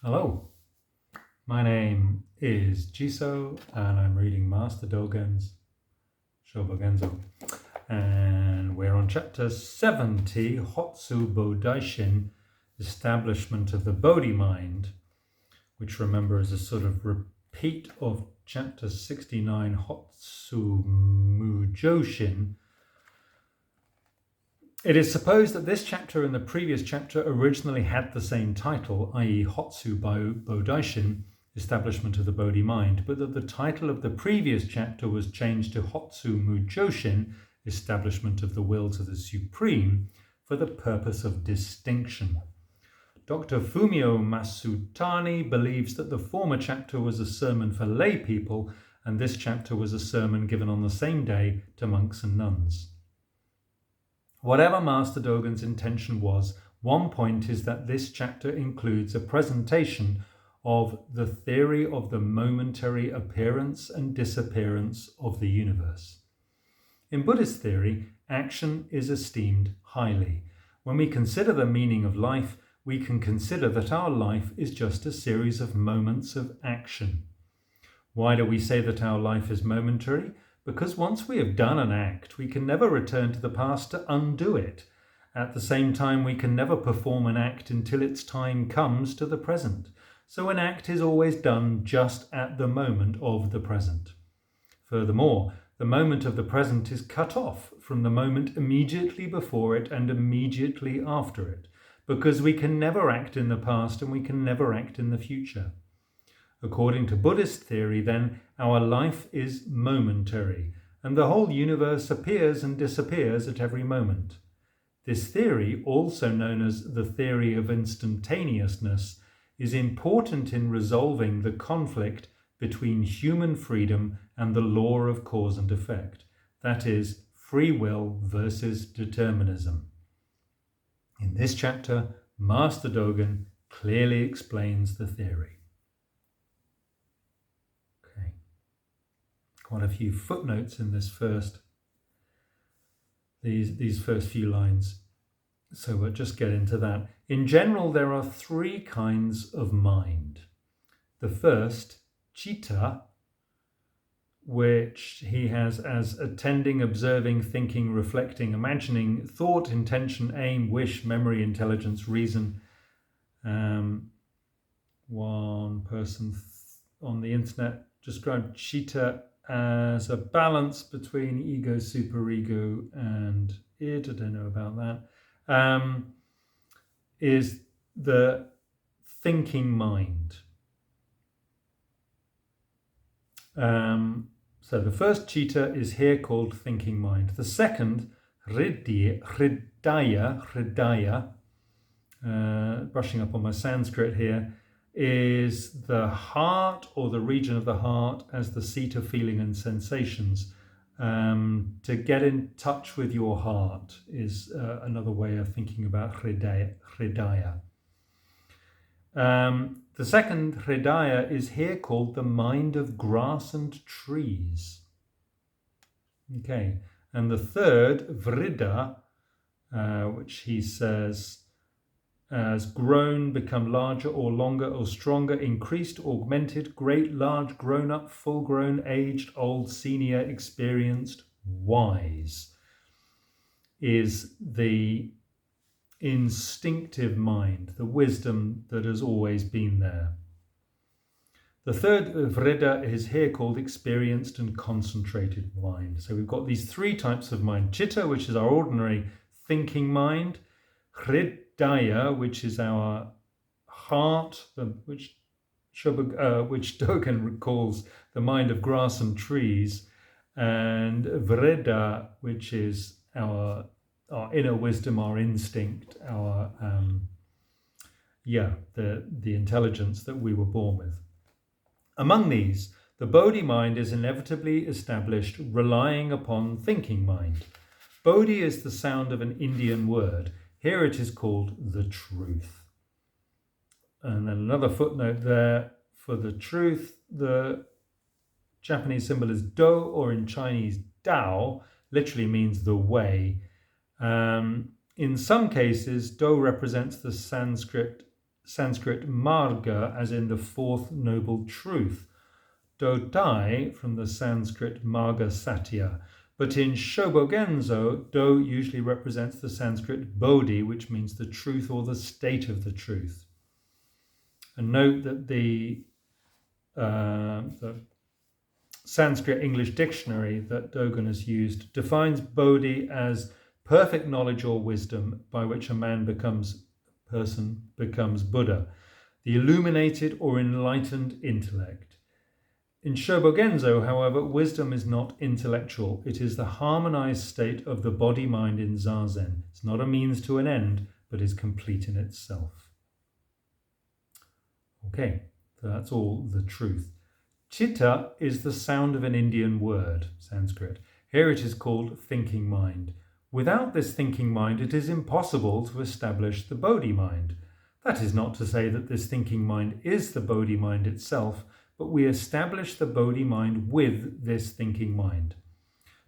Hello, my name is Jiso and I'm reading Master Dōgen's Shōbōgenzō, and we're on chapter 70, Hotsu-Bodaishin, Establishment of the Bodhi-mind, which remember is a sort of repeat of chapter 69, Hotsu-Bodaishin. It is supposed that this chapter and the previous chapter originally had the same title, i.e. Hotsu-Bodaishin, Establishment of the Bodhi-mind, but that the title of the previous chapter was changed to Hotsu-Bodaishin, Establishment of the Will to the Supreme, for the purpose of distinction. Dr. Fumio Masutani believes that the former chapter was a sermon for lay people, and this chapter was a sermon given on the same day to monks and nuns. Whatever Master Dōgen's intention was, one point is that this chapter includes a presentation of the theory of the momentary appearance and disappearance of the universe. In Buddhist theory, action is esteemed highly. When we consider the meaning of life, we can consider that our life is just a series of moments of action. Why do we say that our life is momentary? Because once we have done an act, we can never return to the past to undo it. At the same time, we can never perform an act until its time comes to the present. So an act is always done just at the moment of the present. Furthermore, the moment of the present is cut off from the moment immediately before it and immediately after it, because we can never act in the past and we can never act in the future. According to Buddhist theory, then, our life is momentary, and the whole universe appears and disappears at every moment. This theory, also known as the theory of instantaneousness, is important in resolving the conflict between human freedom and the law of cause and effect, that is, free will versus determinism. In this chapter, Master Dōgen clearly explains the theory. Quite a few footnotes in this these first few lines. So we'll just get into that. In general, there are three kinds of mind. The first, citta, which he has as attending, observing, thinking, reflecting, imagining, thought, intention, aim, wish, memory, intelligence, reason. One person on the internet described citta as a balance between ego, superego, and id. I don't know about that. Is the thinking mind. So the first citta is here called thinking mind. The second, hridaya, brushing up on my Sanskrit here, is the heart, or the region of the heart, as the seat of feeling and sensations. To get in touch with your heart is another way of thinking about hridaya. The second, hridaya, is here called the mind of grass and trees. Okay, and the third, vriddha, which he says has grown, become larger or longer or stronger, increased, augmented, great, large, grown up, full grown, aged, old, senior, experienced, wise, is the instinctive mind, the wisdom that has always been there. The third, vriddha, is here called experienced and concentrated mind. So we've got these three types of mind. Citta, which is our ordinary thinking mind. Hridaya, which is our heart, which Dōgen calls the mind of grass and trees, and vriddha, which is our inner wisdom, our instinct, our the intelligence that we were born with. Among these, the Bodhi mind is inevitably established relying upon thinking mind. Bodhi is the sound of an Indian word. Here it is called the truth. And then another footnote there for the truth. The Japanese symbol is Do, or in Chinese Dao, literally means the way. In some cases, Do represents the Sanskrit Sanskrit marga, as in the fourth noble truth. Dōtai from the Sanskrit marga satya. But in Shōbōgenzō, Do usually represents the Sanskrit Bodhi, which means the truth or the state of the truth. And note that the Sanskrit English dictionary that Dōgen has used defines Bodhi as perfect knowledge or wisdom by which a person becomes Buddha, the illuminated or enlightened intellect. In Shōbōgenzō, however, wisdom is not intellectual. It is the harmonized state of the body-mind in Zazen. It's not a means to an end, but is complete in itself. Okay, so that's all the truth. Chitta is the sound of an Indian word, Sanskrit. Here it is called thinking mind. Without this thinking mind, it is impossible to establish the Bodhi-mind. That is not to say that this thinking mind is the Bodhi-mind itself, but we establish the Bodhi-mind with this thinking mind.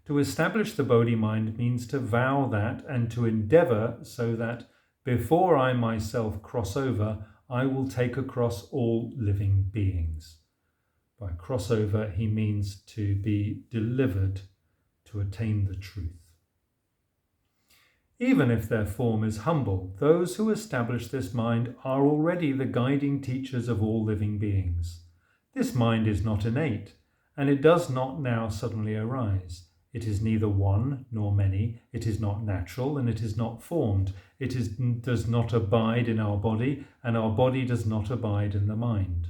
To establish the Bodhi-mind means to vow that and to endeavour so that before I myself cross over, I will take across all living beings. By crossover, he means to be delivered, to attain the truth. Even if their form is humble, those who establish this mind are already the guiding teachers of all living beings. This mind is not innate, and it does not now suddenly arise. It is neither one nor many. It is not natural, and it is not formed. It does not abide in our body, and our body does not abide in the mind.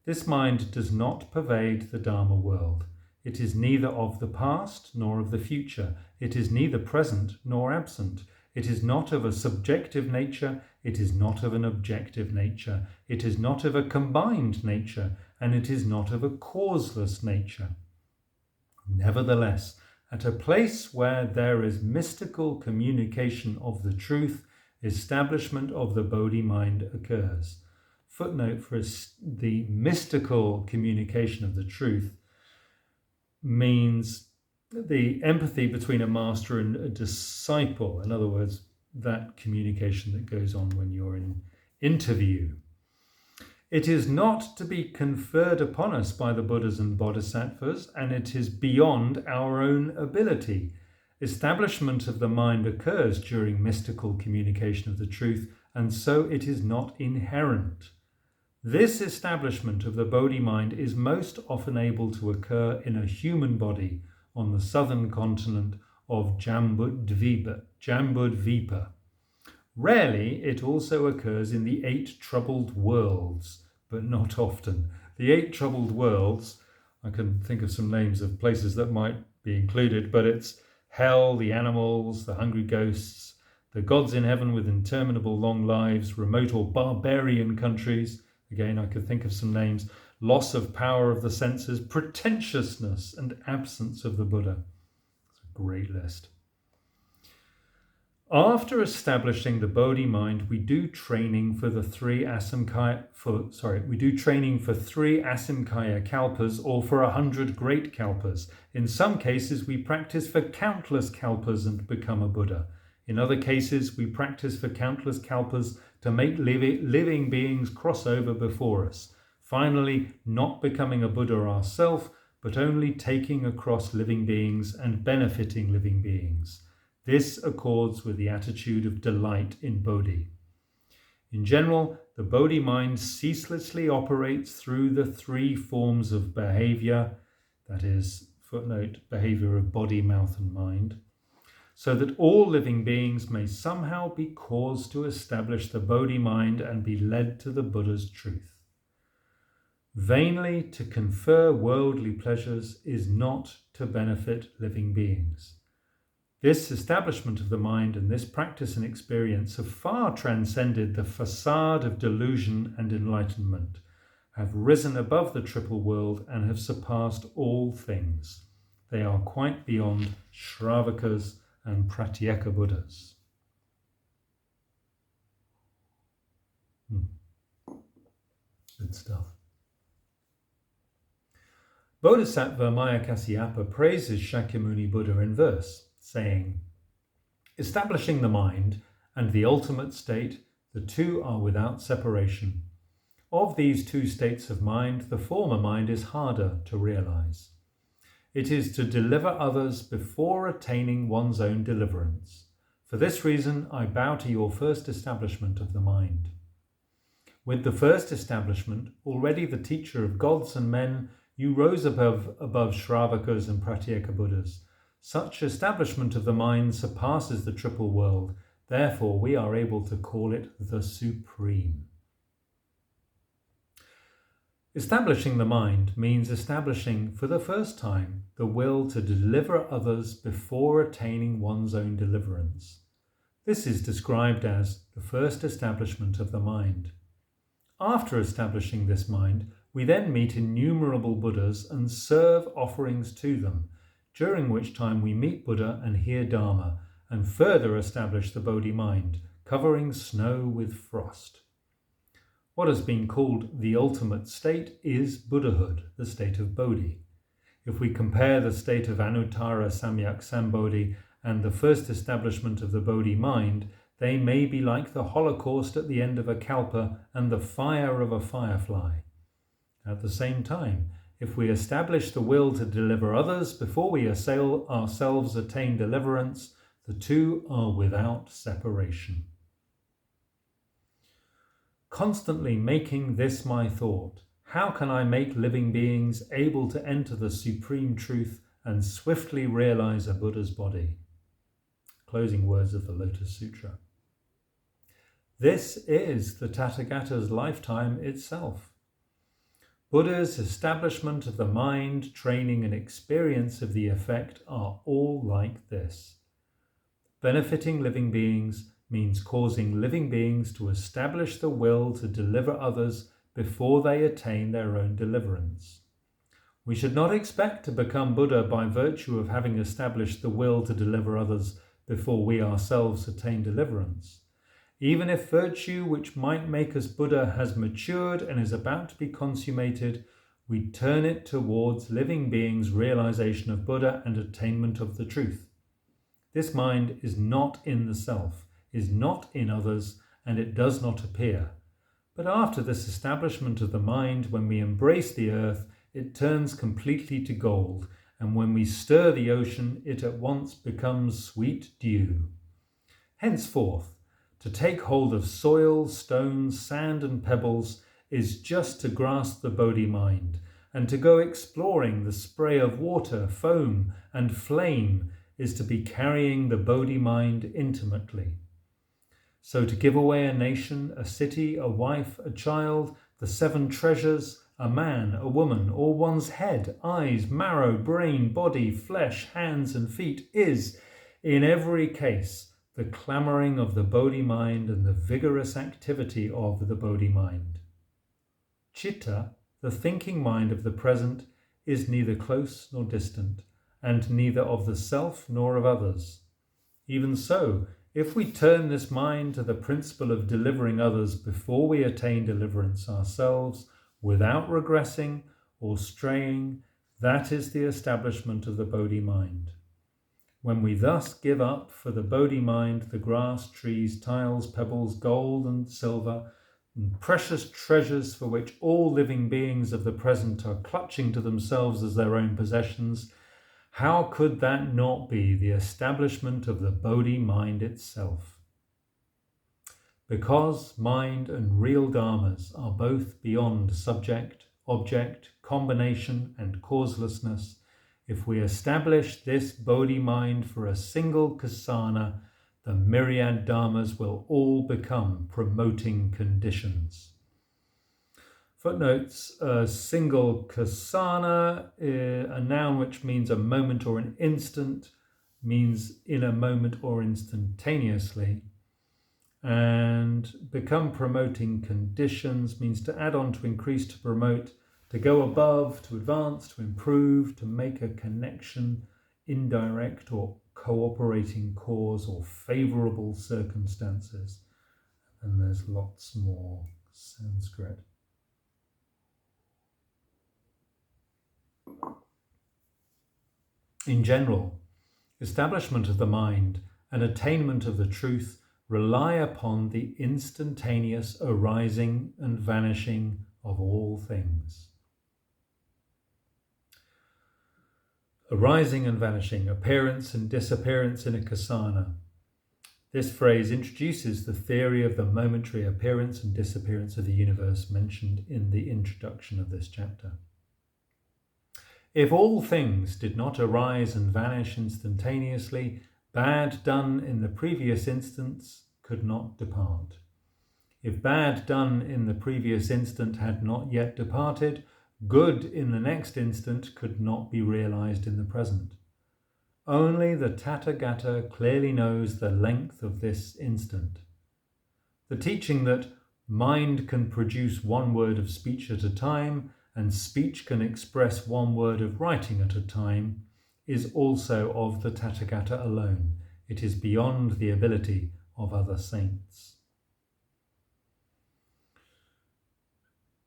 This mind does not pervade the Dharma world. It is neither of the past nor of the future. It is neither present nor absent. It is not of a subjective nature. It is not of an objective nature. It is not of a combined nature, and it is not of a causeless nature. Nevertheless, at a place where there is mystical communication of the truth, establishment of the Bodhi-mind occurs. Footnote for the mystical communication of the truth means the empathy between a master and a disciple. In other words, that communication that goes on when you're in interview. It is not to be conferred upon us by the Buddhas and Bodhisattvas, and it is beyond our own ability. Establishment of the mind occurs during mystical communication of the truth, and so it is not inherent. This establishment of the Bodhi-mind is most often able to occur in a human body on the southern continent of Jambudvipa. Rarely, it also occurs in the 8 troubled worlds, but not often. The 8 troubled worlds, I can think of some names of places that might be included, but it's hell, the animals, the hungry ghosts, the gods in heaven with interminable long lives, remote or barbarian countries. Again, I could think of some names. Loss of power of the senses, pretentiousness and absence of the Buddha. It's a great list. After establishing the Bodhi-mind, we do training for 3 Asamkhaya kalpas or for 100 great kalpas. In some cases, we practice for countless kalpas and become a Buddha. In other cases, we practice for countless kalpas to make living beings cross over before us. Finally, not becoming a Buddha ourselves, but only taking across living beings and benefiting living beings. This accords with the attitude of delight in Bodhi. In general, the Bodhi-mind ceaselessly operates through the 3 forms of behavior, that is, footnote, behavior of body, mouth and mind, so that all living beings may somehow be caused to establish the Bodhi-mind and be led to the Buddha's truth. Vainly to confer worldly pleasures is not to benefit living beings. This establishment of the mind and this practice and experience have far transcended the facade of delusion and enlightenment, have risen above the triple world and have surpassed all things. They are quite beyond Shravakas and Pratyeka Buddhas. Good stuff. Bodhisattva Maya Kasyapa praises Shakyamuni Buddha in verse, saying, establishing the mind and the ultimate state The two are without separation. Of these two states of mind, the former mind is harder to realize. It is to deliver others before attaining one's own deliverance. For this reason, I bow to your first establishment of the mind. With the first establishment, already the teacher of gods and men, you rose above Shravakas and Pratyeka Buddhas. Such establishment of the mind surpasses the triple world. Therefore, we are able to call it the Supreme. Establishing the mind means establishing for the first time the will to deliver others before attaining one's own deliverance. This is described as the first establishment of the mind. After establishing this mind, we then meet innumerable Buddhas and serve offerings to them, during which time we meet Buddha and hear Dharma, and further establish the Bodhi-mind, covering snow with frost. What has been called the ultimate state is Buddhahood, the state of Bodhi. If we compare the state of Anuttara Samyak Sambodhi and the first establishment of the Bodhi-mind, they may be like the holocaust at the end of a kalpa and the fire of a firefly. At the same time, if we establish the will to deliver others before we ourselves attain deliverance, the two are without separation. Constantly making this my thought, how can I make living beings able to enter the supreme truth and swiftly realize a Buddha's body? Closing words of the Lotus Sutra. This is the Tathagata's lifetime itself. Buddha's establishment of the mind, training and experience of the effect are all like this. Benefiting living beings means causing living beings to establish the will to deliver others before they attain their own deliverance. We should not expect to become Buddha by virtue of having established the will to deliver others before we ourselves attain deliverance. Even if virtue which might make us Buddha has matured and is about to be consummated, we turn it towards living beings' realization of Buddha and attainment of the truth. This mind is not in the self, is not in others, and it does not appear. But after this establishment of the mind, when we embrace the earth, it turns completely to gold, and when we stir the ocean, it at once becomes sweet dew. Henceforth, to take hold of soil, stones, sand and pebbles is just to grasp the Bodhi-mind, and to go exploring the spray of water, foam and flame is to be carrying the Bodhi-mind intimately. So to give away a nation, a city, a wife, a child, the 7 treasures, a man, a woman, or one's head, eyes, marrow, brain, body, flesh, hands and feet is, in every case, the clamouring of the Bodhi-mind and the vigorous activity of the Bodhi-mind. Chitta, the thinking mind of the present, is neither close nor distant, and neither of the self nor of others. Even so, if we turn this mind to the principle of delivering others before we attain deliverance ourselves, without regressing or straying, that is the establishment of the Bodhi-mind. When we thus give up for the Bodhi-mind the grass, trees, tiles, pebbles, gold and silver, and precious treasures for which all living beings of the present are clutching to themselves as their own possessions, how could that not be the establishment of the Bodhi-mind itself? Because mind and real dharmas are both beyond subject, object, combination and causelessness, if we establish this Bodhi-mind for a single kasana, the myriad dharmas will all become promoting conditions. Footnotes, a single kasana, a noun which means a moment or an instant, means in a moment or instantaneously. And become promoting conditions means to add on, to increase, to promote, to go above, to advance, to improve, to make a connection, indirect or cooperating cause or favourable circumstances. And there's lots more Sanskrit. In general, establishment of the mind and attainment of the truth rely upon the instantaneous arising and vanishing of all things. Arising and vanishing, appearance and disappearance in a kasana. This phrase introduces the theory of the momentary appearance and disappearance of the universe mentioned in the introduction of this chapter. If all things did not arise and vanish instantaneously, bad done in the previous instance could not depart. If bad done in the previous instant had not yet departed, good in the next instant could not be realized in the present. Only the Tathagata clearly knows the length of this instant. The teaching that mind can produce one word of speech at a time and speech can express one word of writing at a time is also of the Tathagata alone. It is beyond the ability of other saints.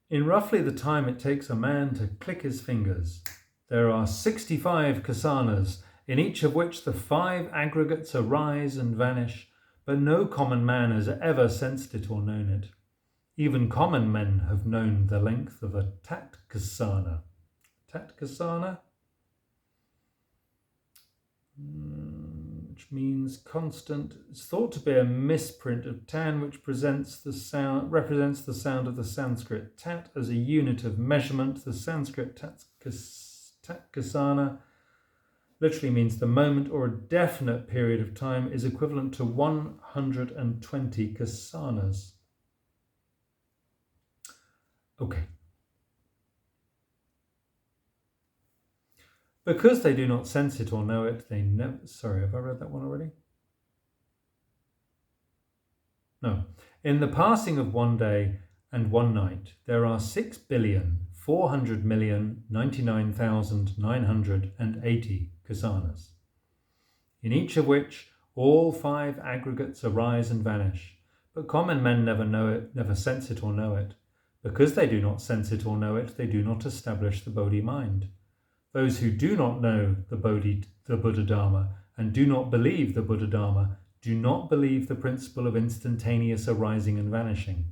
In roughly the time it takes a man to click his fingers, there are 65 kasanas, in each of which the 5 aggregates arise and vanish, but no common man has ever sensed it or known it. Even common men have known the length of a tat kasana. Tat kasana? Which means constant. It's thought to be a misprint of tan, which represents the sound of the Sanskrit tat as a unit of measurement. The Sanskrit tat kasana literally means the moment or a definite period of time is equivalent to 120 kasanas. Okay. Because they do not sense it or know it, they never... Sorry, have I read that one already? No. In the passing of one day and one night, there are 6,400,099,980 kasanas, in each of which all 5 aggregates arise and vanish. But common men never know it, never sense it or know it. Because they do not sense it or know it, they do not establish the Bodhi-mind. Those who do not know the Buddha-dharma and do not believe the Buddha-dharma do not believe the principle of instantaneous arising and vanishing.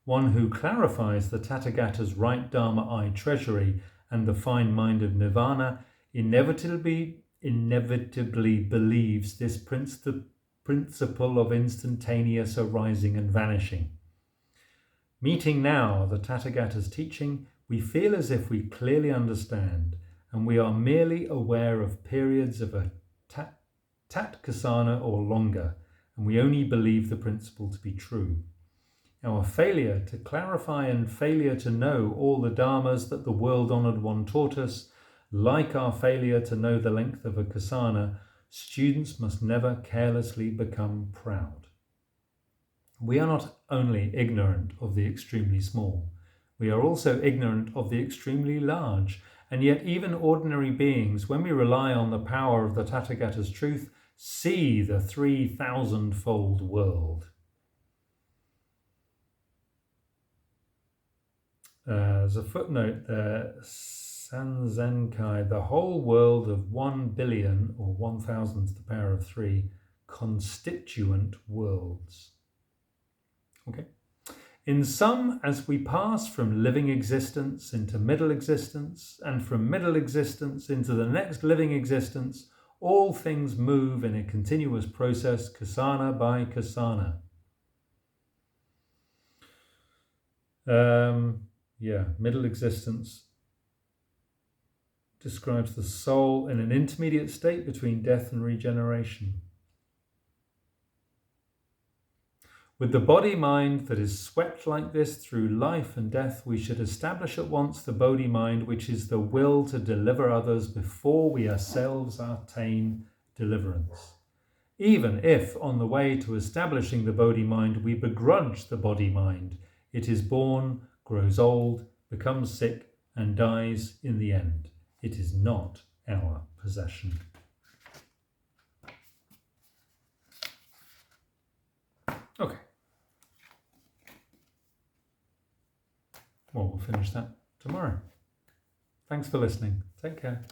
One who clarifies the Tathagata's right Dharma eye treasury and the fine mind of nirvana inevitably believes this principle of instantaneous arising and vanishing. Meeting now the Tathagata's teaching, we feel as if we clearly understand, and we are merely aware of periods of a tat kasana or longer, and we only believe the principle to be true. Our failure to clarify and failure to know all the dharmas that the world-honoured one taught us, like our failure to know the length of a kasana, students must never carelessly become proud. We are not only ignorant of the extremely small, we are also ignorant of the extremely large, and yet even ordinary beings, when we rely on the power of the Tathagata's truth, see the 3,000-fold world. There's a footnote there, Sanzenkai, the whole world of 1 billion, or 1,000 to the power of 3, constituent worlds. Okay. In sum, as we pass from living existence into middle existence, and from middle existence into the next living existence, all things move in a continuous process, kasana by kasana. Middle existence describes the soul in an intermediate state between death and regeneration. With the body-mind that is swept like this through life and death, we should establish at once the Bodhi-mind, which is the will to deliver others before we ourselves attain deliverance. Even if, on the way to establishing the Bodhi-mind, we begrudge the body-mind, it is born, grows old, becomes sick, and dies in the end. It is not our possession. Okay. Well, we'll finish that tomorrow. Thanks for listening. Take care.